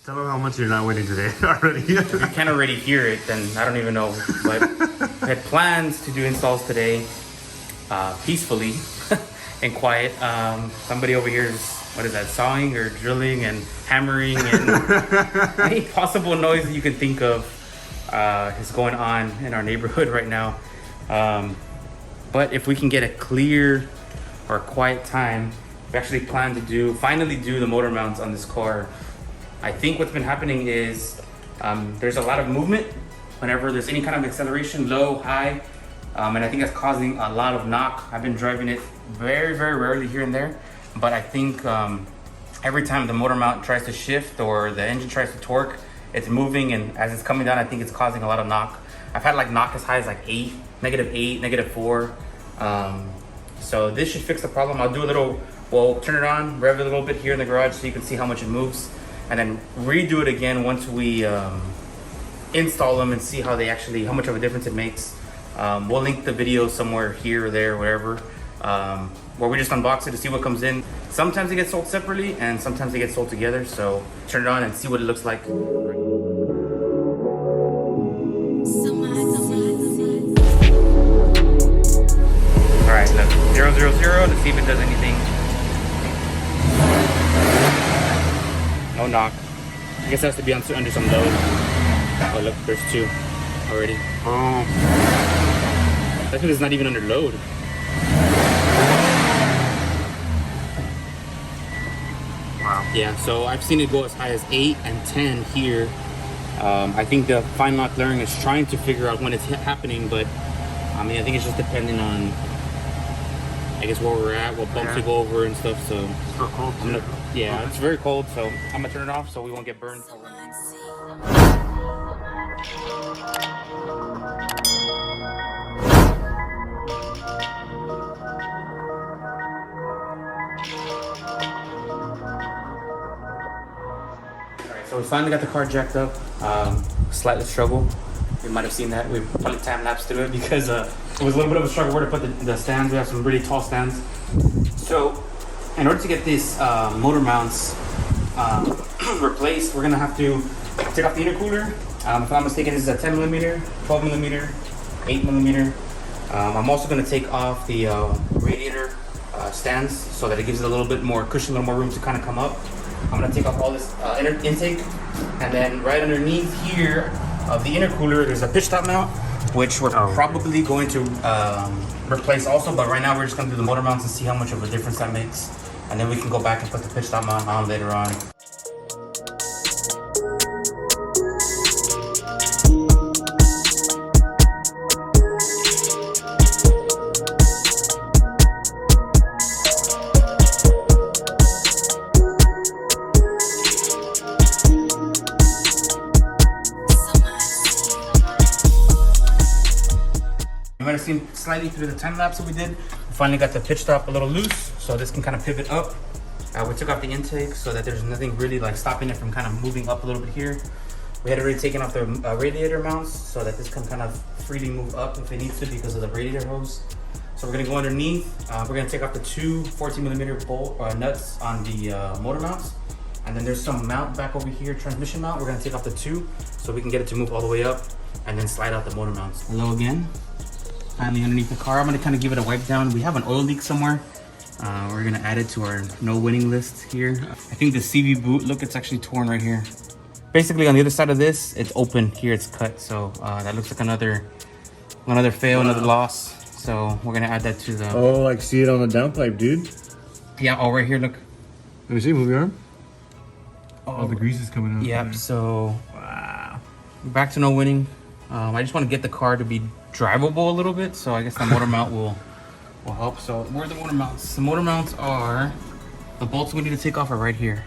Tell them how much you're not winning today already. If you can't already hear it, then I don't even know. But I had plans to do installs today, peacefully and quiet. Somebody over here is, what is that, sawing or drilling and hammering and any possible noise that you can think of is going on in our neighborhood right now. But if we can get a clear or quiet time, we actually plan to finally do the motor mounts on this car. I think what's been happening is there's a lot of movement whenever there's any kind of acceleration, low, high, and I think that's causing a lot of knock. I've been driving it very, very rarely here and there, but I think every time the motor mount tries to shift or the engine tries to torque, it's moving, and as it's coming down, I think it's causing a lot of knock. I've had like knock as high as like -8, -4. So this should fix the problem. I'll do a little, we'll turn it on, rev it a little bit here in the garage so you can see how much it moves, and then redo it again once we install them and see how much of a difference it makes. We'll link the video somewhere here or there, wherever, where we just unbox it to see what comes in. Sometimes it gets sold separately and sometimes they get sold together. So turn it on and see what it looks like. All right, look, 0, 0, 0, let's see if it does anything. No knock. I guess it has to be under some load. Oh look, there's 2 already. Oh. Actually, it's not even under load. Wow. Yeah, so I've seen it go as high as 8 and 10 here. I think the fine lock layering is trying to figure out when it's happening, but I mean, I think it's just depending on, I guess, where we're at, what bumps we go over and stuff. So It's so cold. yeah, it's very cold, so I'm gonna turn it off so we won't get burned. So we finally got the car jacked up. Slightly struggle. You might have seen that. We probably time-lapsed through it because it was a little bit of a struggle where to put the stands. We have some really tall stands. So in order to get these motor mounts replaced, we're gonna have to take off the intercooler. If I'm not mistaken, this is a 10mm, 12mm, 8mm. I'm also gonna take off the radiator stands so that it gives it a little bit more cushion, a little more room to kind of come up. I'm gonna take off all this intake, and then right underneath here of the intercooler, there's a pitch stop mount, which we're probably going to replace also, but right now we're just gonna do the motor mounts and see how much of a difference that makes, and then we can go back and put the pitch stop mount on later on. You might have seen slightly through the time lapse that we did. We finally got the pitch stop a little loose, so this can kind of pivot up. We took off the intake so that there's nothing really like stopping it from kind of moving up a little bit here. We had already taken off the radiator mounts so that this can kind of freely move up if it needs to because of the radiator hose. So we're gonna go underneath. We're gonna take off the 2 14mm bolt nuts on the motor mounts. And then there's some mount back over here, transmission mount. We're gonna take off the 2 so we can get it to move all the way up and then slide out the motor mounts. Hello again. Finally underneath the car. I'm gonna kind of give it a wipe down. We have an oil leak somewhere. We're gonna add it to our no winning list here. I think the CV boot, look, it's actually torn right here. Basically on the other side of this, it's open. Here it's cut. So that looks like another fail, another loss. So we're gonna add that to the... Oh, like see it on the downpipe, dude? Yeah, oh, right here, look. Let me see, move your arm. Oh, the grease is coming out. Yep, so wow. Back to no winning. I just want to get the car to be drivable a little bit, so I guess the motor mount will help. So where are the motor mounts? The motor mounts are, the bolts we need to take off are right here.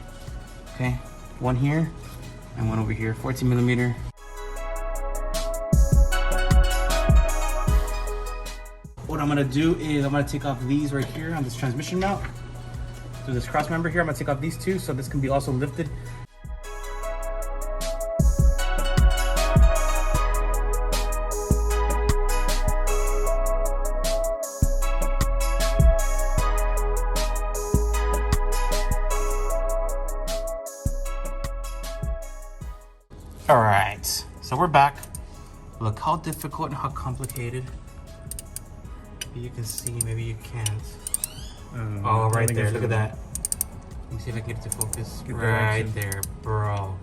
Okay, one here and one over here, 14mm. What I'm gonna do is I'm gonna take off these right here on this transmission mount. So this cross member here, I'm gonna take off these 2 so this can be also lifted. All right, so we're back. Look how difficult and how complicated. Maybe you can see, maybe you can't. Oh, right there, look at that. Let me see if I can get it to focus. Right there, bro.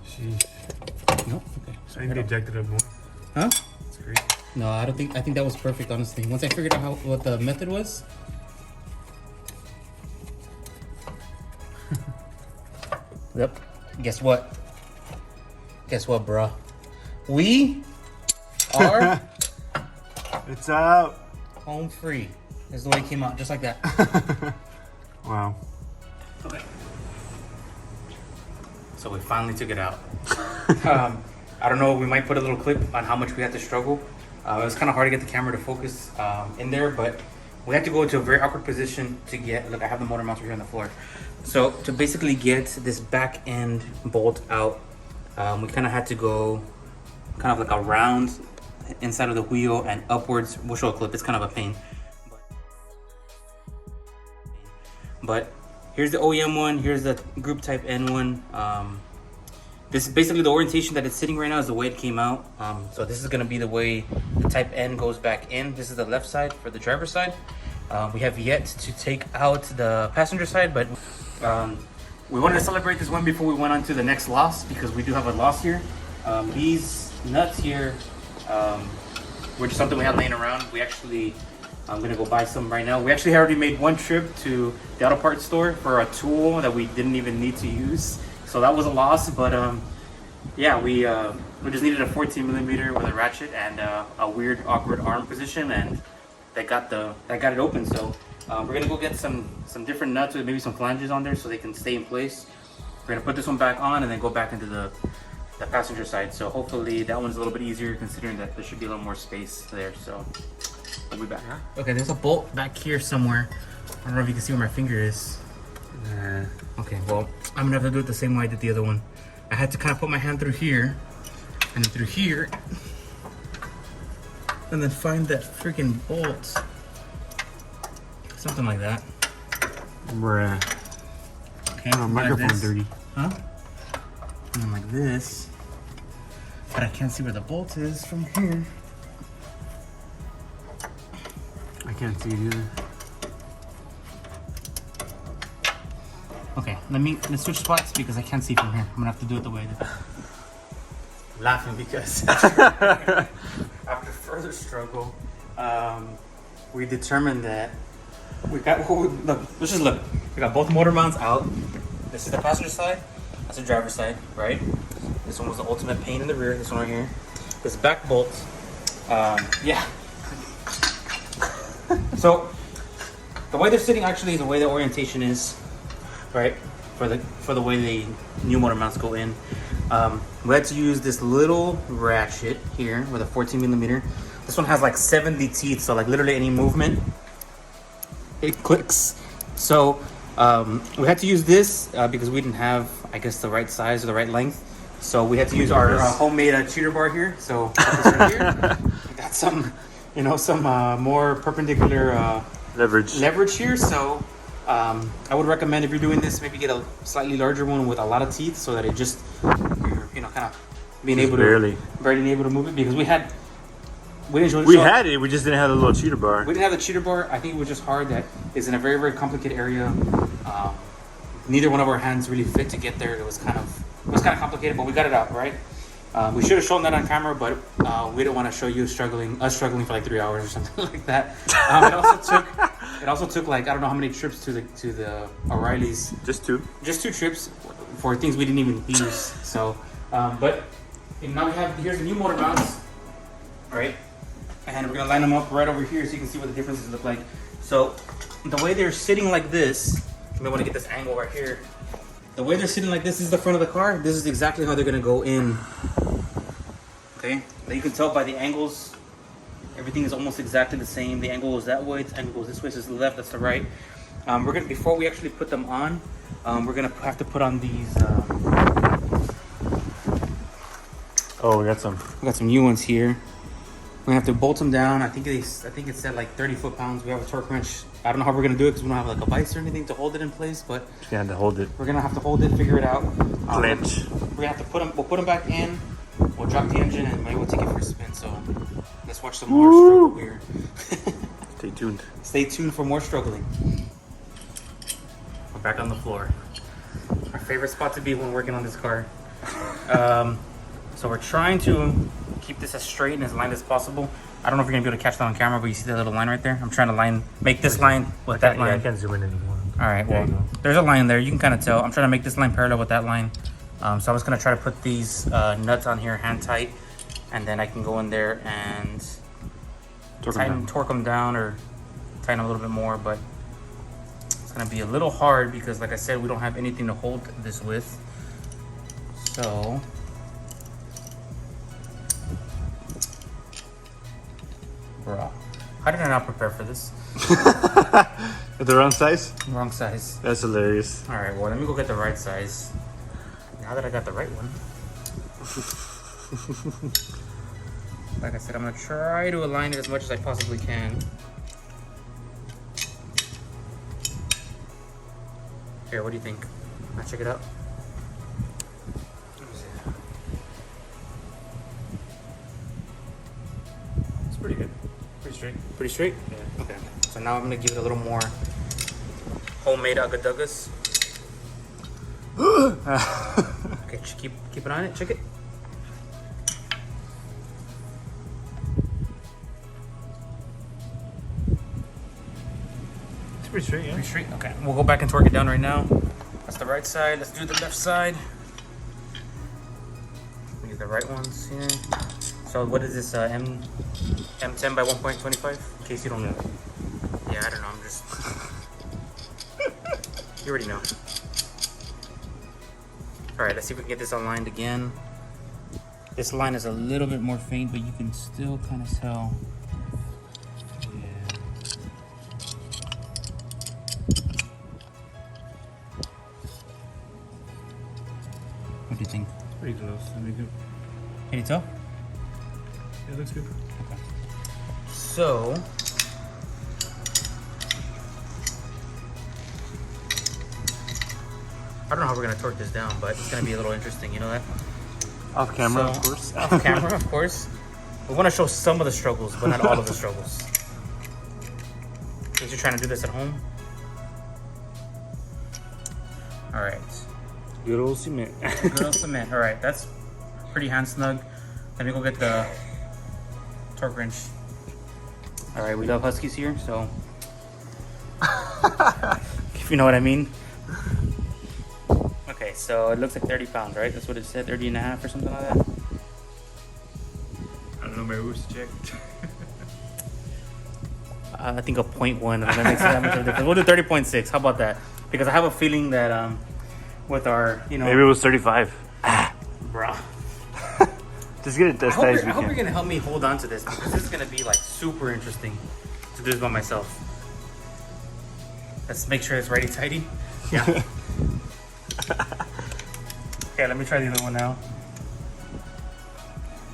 Sheesh. Nope. Okay. I think they ejected it more. Huh? That's great. No, I don't think. I think that was perfect, honestly. Once I figured out what the method was. Yep. Guess what? Guess what, bruh? We are It's out. home free. This is the way it came out, just like that. Wow. Okay. So we finally took it out. I don't know, we might put a little clip on how much we had to struggle. It was kind of hard to get the camera to focus in there, but we had to go into a very awkward position to get, look, I have the motor mounts right here on the floor. So to basically get this back end bolt out, we kind of had to go kind of like around inside of the wheel and upwards. We'll show a clip, it's kind of a pain. But here's the OEM one, here's the group type N one. This is basically the orientation that it's sitting right now is the way it came out. So this is gonna be the way the type N goes back in. This is the left side for the driver's side. We have yet to take out the passenger side, but we wanted to celebrate this one before we went on to the next loss, because we do have a loss here. These nuts here were just something we had laying around. We actually, I'm gonna go buy some right now. We actually already made one trip to the auto parts store for a tool that we didn't even need to use. So that was a loss, but yeah, we just needed a 14 millimeter with a ratchet and a weird, awkward arm position, and that got it open. So we're gonna go get some different nuts with maybe some flanges on there so they can stay in place. We're gonna put this one back on and then go back into the passenger side. So hopefully that one's a little bit easier, considering that there should be a little more space there. So we'll be back. Okay, there's a bolt back here somewhere. I don't know if you can see where my finger is. Okay, well, I'm gonna have to do it the same way I did the other one. I had to kind of put my hand through here and through here and then find that freaking bolt. Something like that. Bruh. Okay, Oh, microphone's dirty. Huh? And then like this. But I can't see where the bolt is from here. I can't see it either. Okay, let's switch spots because I can't see from here. I'm gonna have to do it the way I did. Laughing because after further struggle, we determined that we got, look, let's just look. We got both motor mounts out. This is the passenger side, that's the driver's side, right? This one was the ultimate pain in the rear, this one right here. This back bolt, yeah. So, the way they're sitting actually is the way the orientation is, right? For the way the new motor mounts go in. We had to use this little ratchet here with a 14 millimeter. This one has like 70 teeth, so like literally any movement, it clicks. So we had to use this because we didn't have, I guess, the right size or the right length. So we had to use our homemade cheater bar here. So right here, we got some, you know, some more perpendicular leverage here. So I would recommend, if you're doing this, maybe get a slightly larger one with a lot of teeth, so that it just, you're, you know, kind of being able to barely able to move it, because we had it, we just didn't have the little cheater bar. We didn't have the cheater bar. I think it was just hard that it's in a very, very complicated area. Neither one of our hands really fit to get there. It was kind of complicated, but we got it out, right? We should have shown that on camera, but we didn't want to show you us struggling for like 3 hours or something like that. It also took like, I don't know how many trips to the O'Reilly's. Just two trips for things we didn't even use. So, but now here's the new motor mounts, right? And we're gonna line them up right over here so you can see what the differences look like. So the way they're sitting like this, you may want to get this angle right here. The way they're sitting like this is the front of the car. This is exactly how they're gonna go in. Okay, now you can tell by the angles. Everything is almost exactly the same. The angle goes that way, the angle goes this way, so it's the left, that's the right. We're gonna, before we actually put them on, we're gonna have to put on these. Oh, we got some new ones here. We have to bolt them down. I think it said like 30 foot-pounds. We have a torque wrench. I don't know how we're gonna do it because we don't have like a vise or anything to hold it in place. But you have to hold it. We're gonna have to hold it, figure it out. Clench. We're gonna have to put them. We'll put them back in. We'll drop the engine and maybe we'll take it for a spin. So let's watch some more struggle here. Stay tuned. Stay tuned for more struggling. We're back on the floor. Our favorite spot to be when working on this car. So we're trying to keep this as straight and as lined as possible. I don't know if you're gonna be able to catch that on camera, but you see that little line right there? I'm trying to make this line with that line. Yeah, I can't zoom in anymore. All right, well, there's a line there. You can kind of tell. I'm trying to make this line parallel with that line. So I'm just gonna try to put these nuts on here hand tight, and then I can go in there and torque them down or tighten them a little bit more, but it's gonna be a little hard because like I said, we don't have anything to hold this with. So bro, how did I not prepare for this? The wrong size? Wrong size. That's hilarious. All right, well, let me go get the right size. Now that I got the right one. Like I said, I'm gonna try to align it as much as I possibly can. Here, what do you think? I'll check it out. It's pretty good. Pretty straight. Pretty straight? Yeah. Okay. So now I'm gonna give it a little more homemade agadugas. Okay, keep it on it. Check it. It's pretty straight, yeah. Pretty straight. Okay, we'll go back and torque it down right now. That's the right side. Let's do the left side. Use the right ones here. So what is this? M10 by 1.25? In case you don't know. Yeah, I don't know. I'm just. You already know. All right, let's see if we can get this aligned again. This line is a little bit more faint, but you can still kind of tell. Yeah. What do you think? Pretty close. Let me go. Can you tell? Yeah, looks good. Okay. So. I don't know how we're gonna torque this down, but it's gonna be a little interesting, you know that? Off camera, So, of course. Off camera, of course. We want to show some of the struggles, but not all of the struggles. Since you're trying to do this at home. All right. Good old cement. Good old cement. All right, that's pretty hand snug. Let me go get the torque wrench. All right, we love Huskies here, so if you know what I mean. Okay, so it looks like 30 pounds, right? That's what it said, 30 and a half or something like that. I don't know, maybe we should check. I think a 0.1, that makes that much of a difference. We'll do 30.6, how about that? Because I have a feeling that with our, you know... Maybe it was 35. Bruh. Just get it as tight as we I hope can. you're going to help me hold on to this, because this is going to be like super interesting to do this by myself. Let's make sure it's righty tighty. Yeah. Okay, let me try the other one now.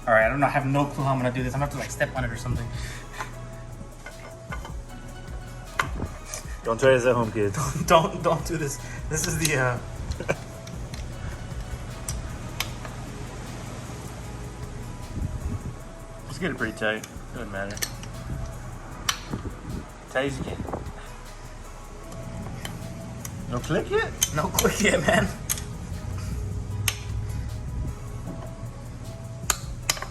All right, I have no clue how I'm gonna do this. I'm gonna have to like step on it or something. Don't try this at home, kids. Don't do this. This is the Just get it pretty tight. Doesn't matter. Tight as you can. No click yet? no click yet, man.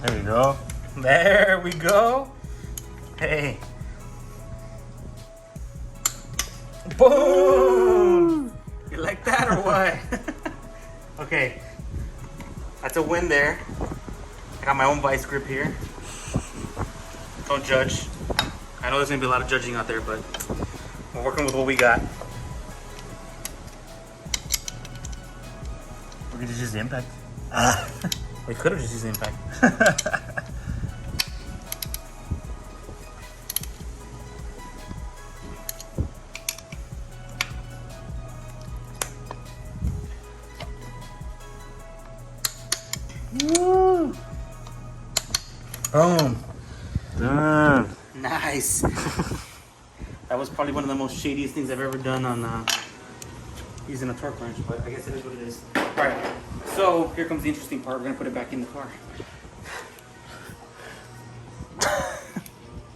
There you go. There we go. Hey. Boom! You like that or what? Okay. That's a win there. I got my own vice grip here. Don't judge. I know there's gonna be a lot of judging out there, but we're working with what we got. We're gonna just use the impact. We could have just used the impact. Woo! Boom. Nice. That was probably one of the most shadiest things I've ever done on using a torque wrench, but I guess it is what it is. All right, so here comes the interesting part. We're gonna put it back in the car.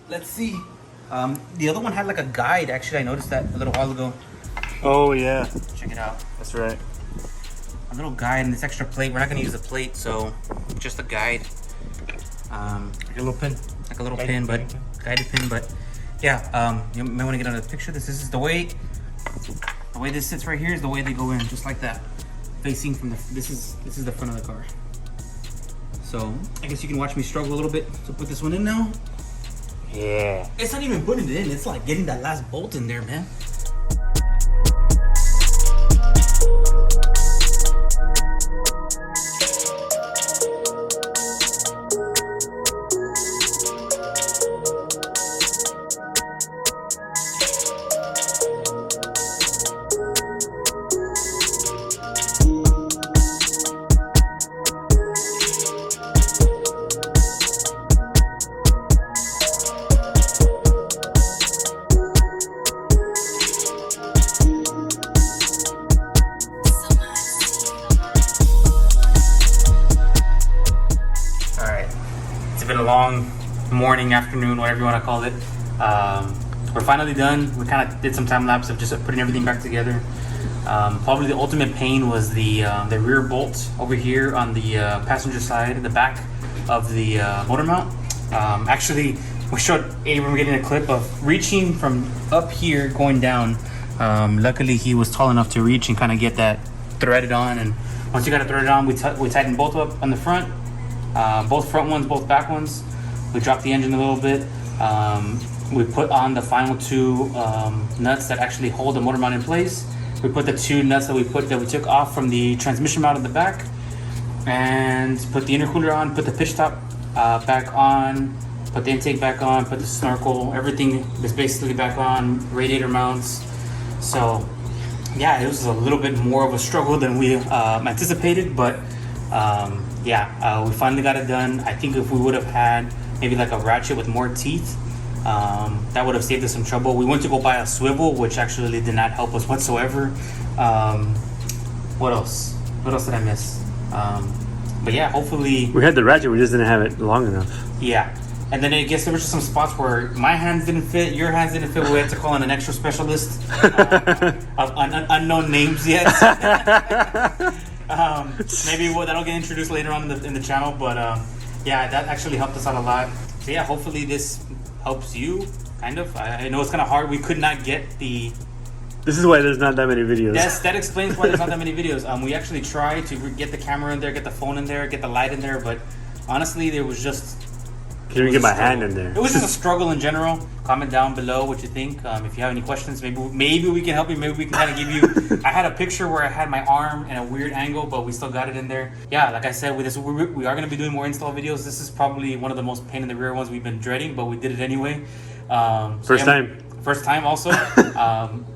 Let's see. The other one had like a guide. Actually, I noticed that a little while ago. Oh yeah, Check it out. that's right. A little guide and this extra plate. We're not gonna use the plate, so just a guide. Like a little pin. Like a little pin, but guided pin. But yeah, you might want to get another picture of this. This is the way this sits right here is the way they go in, just like that, facing from the. This is the front of the car. So I guess you can watch me struggle a little bit to put this one in now. Yeah. It's not even putting it in. It's like getting that last bolt in there, man. Been a long morning, afternoon, whatever you want to call it. We're finally done. We kind of did some time lapse of just putting everything back together. Probably the ultimate pain was the rear bolt over here on the passenger side, the back of the motor mount. Actually, we showed Abram getting a clip of reaching from up here going down. Luckily, he was tall enough to reach and kind of get that threaded on. And once you got it threaded on, we tightened both up on the front. Both front ones, both back ones. We dropped the engine a little bit. We put on the final two nuts that actually hold the motor mount in place. We put the two nuts that we took off from the transmission mount in the back, and put the intercooler on. Put the pitch top back on. Put the intake back on. Put the snorkel. Everything is basically back on. Radiator mounts. So yeah, it was a little bit more of a struggle than we anticipated, but. We finally got it done. I think if we would have had maybe like a ratchet with more teeth, that would have saved us some trouble. We went to go buy a swivel, which actually did not help us whatsoever. What else? What else did I miss? But yeah, hopefully... We had the ratchet, we just didn't have it long enough. Yeah. And then I guess there were just some spots where my hands didn't fit, your hands didn't fit. We had to call in an extra specialist of unknown names yet. Maybe that'll get introduced later on in the channel, but yeah, that actually helped us out a lot. So yeah, hopefully this helps you, kind of. I know it's kind of hard. We could not get the... This is why there's not that many videos. That explains why there's not that many videos. We actually tried to get the camera in there, get the phone in there, get the light in there, but honestly, there was just... Can't even get my hand in there. It was just a struggle in general. Comment down below what you think. If you have any questions, maybe we can help you. Maybe we can kind of give you... I had a picture where I had my arm in a weird angle, but we still got it in there. Yeah, like I said, with this, we are going to be doing more install videos. This is probably one of the most pain in the rear ones we've been dreading, but we did it anyway. First time also.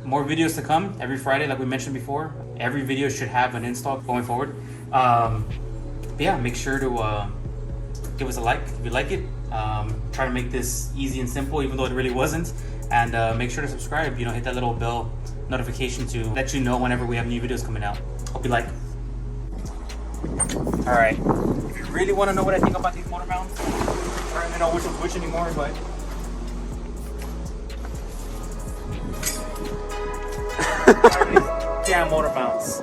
More videos to come every Friday, like we mentioned before. Every video should have an install going forward. But yeah, make sure to give us a like if you like it. Try to make this easy and simple, even though it really wasn't. And make sure to subscribe. Hit that little bell notification to let you know whenever we have new videos coming out. Hope you like. All right. If you really want to know what I think about these motor mounts, I don't even know which one's which anymore, but. Damn motor mounts.